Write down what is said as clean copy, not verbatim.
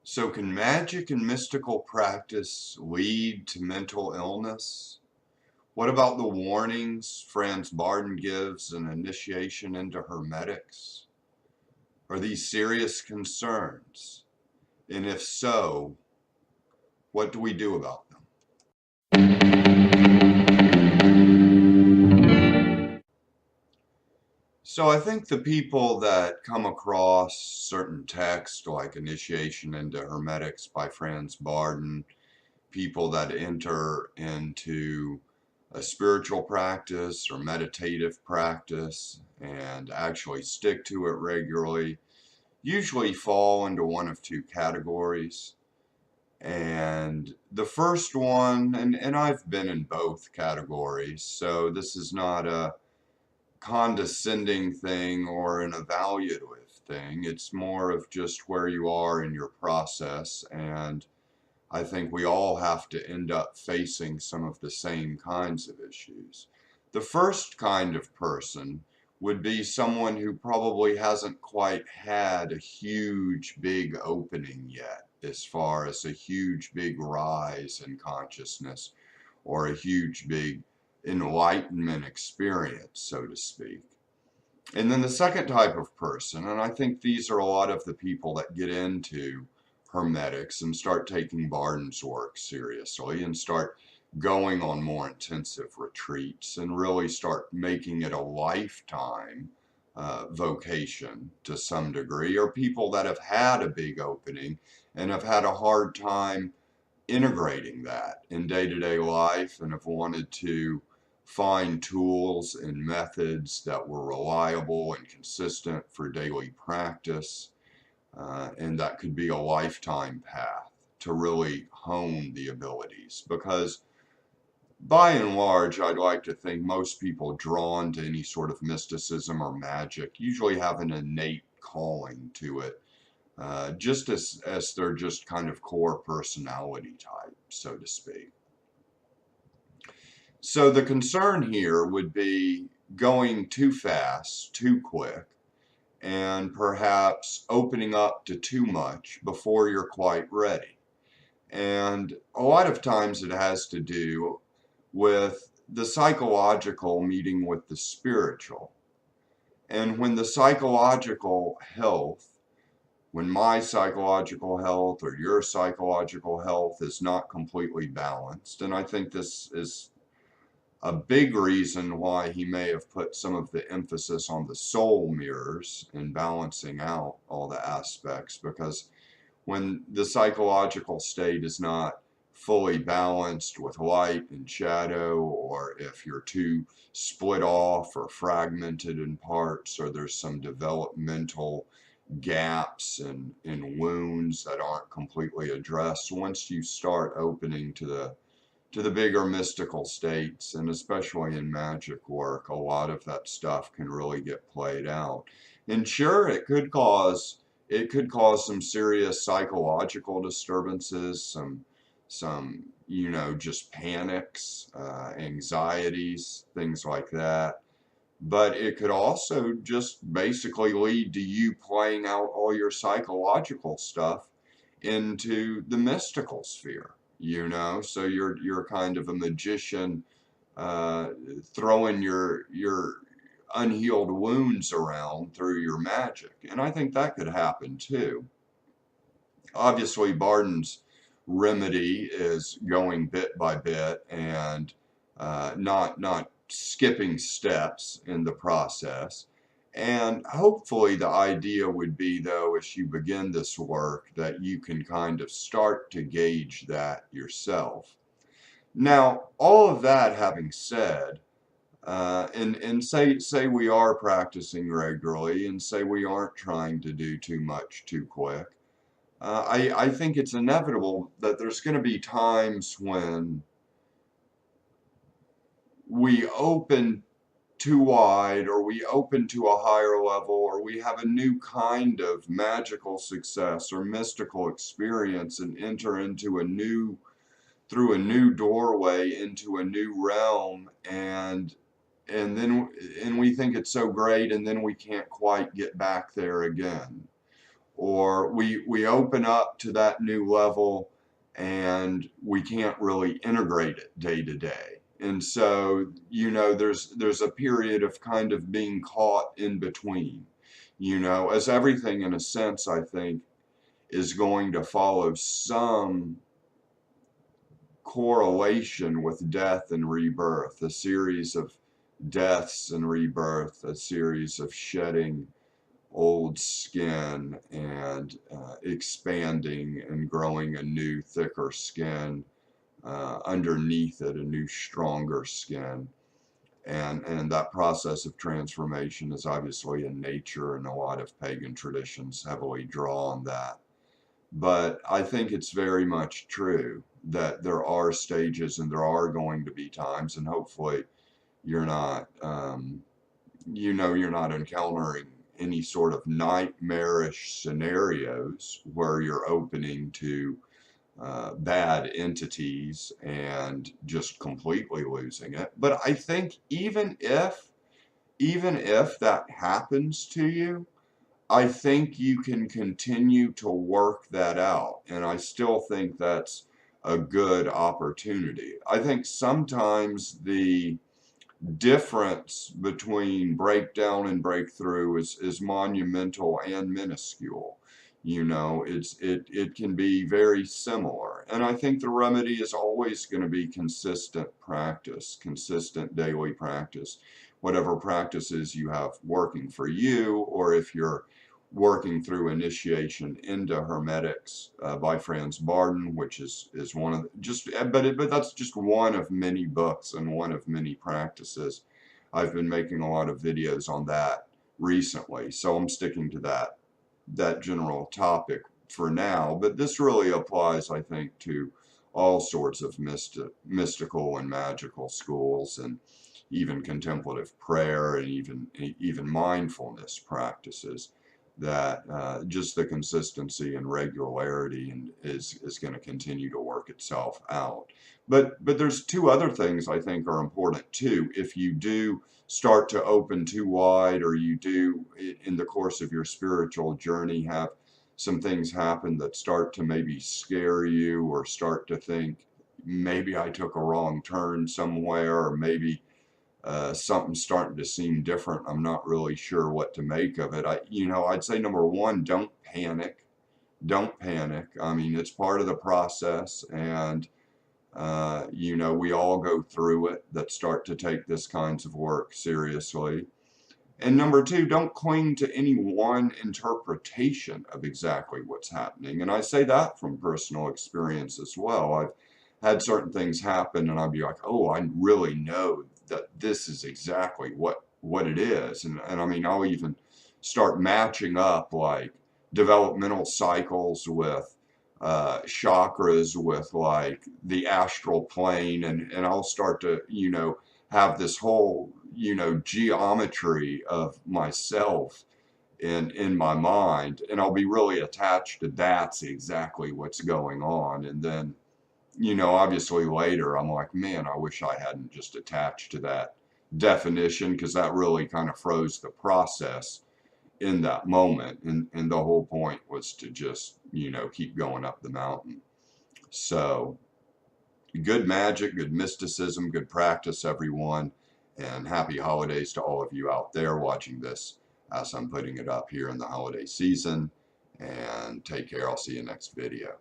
So, can magic and mystical practice lead to mental illness? What about the warnings Franz Bardon gives in Initiation into Hermetics? Are these serious concerns? And if so, what do we do about them? So, I think the people that come across certain texts like Initiation into Hermetics by Franz Bardon, people that enter into a spiritual practice or meditative practice and actually stick to it regularly usually fall into one of two categories. And the first one, and I've been in both categories, so this is not a condescending thing or an evaluative thing. It's more of just where you are in your process, and I think we all have to end up facing some of the same kinds of issues. The first kind of person would be someone who probably hasn't quite had a huge, big opening yet, as far as a huge, big rise in consciousness or a huge, big enlightenment experience, so to speak. And then the second type of person, and I think these are a lot of the people that get into Hermetics and start taking Bardon's work seriously and start going on more intensive retreats and really start making it a lifetime vocation to some degree, or people that have had a big opening and have had a hard time integrating that in day-to-day life and have wanted to find tools and methods that were reliable and consistent for daily practice, and that could be a lifetime path to really hone the abilities. Because by and large, I'd like to think most people drawn to any sort of mysticism or magic usually have an innate calling to it, just as their just kind of core personality type, so to speak. So the concern here would be going too fast, too quick, and perhaps opening up to too much before you're quite ready. And a lot of times it has to do with the psychological meeting with the spiritual. And when the psychological health, when my psychological health or your psychological health is not completely balanced, and I think this is a big reason why he may have put some of the emphasis on the soul mirrors and balancing out all the aspects, because when the psychological state is not fully balanced with light and shadow, or if you're too split off or fragmented in parts, or there's some developmental gaps and wounds that aren't completely addressed, once you start opening to the bigger mystical states, and especially in magic work, a lot of that stuff can really get played out. And sure, it could cause some serious psychological disturbances, some just panics, anxieties, things like that. But it could also just basically lead to you playing out all your psychological stuff into the mystical sphere, so you're kind of a magician, uh, throwing your unhealed wounds around through your magic, and I think that could happen too. Obviously, Barton's remedy is going bit by bit and not skipping steps in the process. And hopefully the idea would be, though, as you begin this work, that you can kind of start to gauge that yourself. Now, all of that having said, and say we are practicing regularly, and say we aren't trying to do too much too quick, I think it's inevitable that there's going to be times when we open too wide, or we open to a higher level, or we have a new kind of magical success or mystical experience and enter into through a new doorway into a new realm, and then we think it's so great, and then we can't quite get back there again. or we open up to that new level and we can't really integrate it day to day. And so, there's a period of kind of being caught in between, as everything in a sense, I think, is going to follow some correlation with death and rebirth, a series of deaths and rebirth, a series of shedding old skin and expanding and growing a new, thicker skin underneath it, a new, stronger skin. And that process of transformation is obviously in nature, and a lot of pagan traditions heavily draw on that. But I think it's very much true that there are stages and there are going to be times, and hopefully you're not, you're not encountering any sort of nightmarish scenarios where you're opening to bad entities and just completely losing it. But I think even if that happens to you, I think you can continue to work that out. And I still think that's a good opportunity. I think sometimes the difference between breakdown and breakthrough is monumental and minuscule. It can be very similar. And I think the remedy is always going to be consistent practice, consistent daily practice, whatever practices you have working for you, or if you're working through Initiation into Hermetics by Franz Bardon, which is one of the, but that's just one of many books and one of many practices. I've been making a lot of videos on that recently, so I'm sticking to that general topic for now. But this really applies, I think, to all sorts of mystical and magical schools, and even contemplative prayer, and even mindfulness practices, that just the consistency and regularity and is going to continue to work itself out. But there's two other things I think are important too. If you do start to open too wide, or you do in the course of your spiritual journey have some things happen that start to maybe scare you, or start to think, maybe I took a wrong turn somewhere, or maybe something's starting to seem different. I'm not really sure what to make of it. I'd say number one, don't panic. Don't panic. I mean, it's part of the process, and we all go through it that start to take this kinds of work seriously. And number two, don't cling to any one interpretation of exactly what's happening. And I say that from personal experience as well. I've had certain things happen, and I'd be like, oh, I really know that this is exactly what it is. And I mean, I'll even start matching up like developmental cycles with chakras, with like the astral plane, and I'll start to, have this whole, geometry of myself in my mind, and I'll be really attached to that's exactly what's going on. And then, obviously later I'm like, man, I wish I hadn't just attached to that definition, because that really kind of froze the process in that moment. And the whole point was to just, keep going up the mountain. So good magic, good mysticism, good practice, everyone. And happy holidays to all of you out there watching this as I'm putting it up here in the holiday season. And take care. I'll see you next video.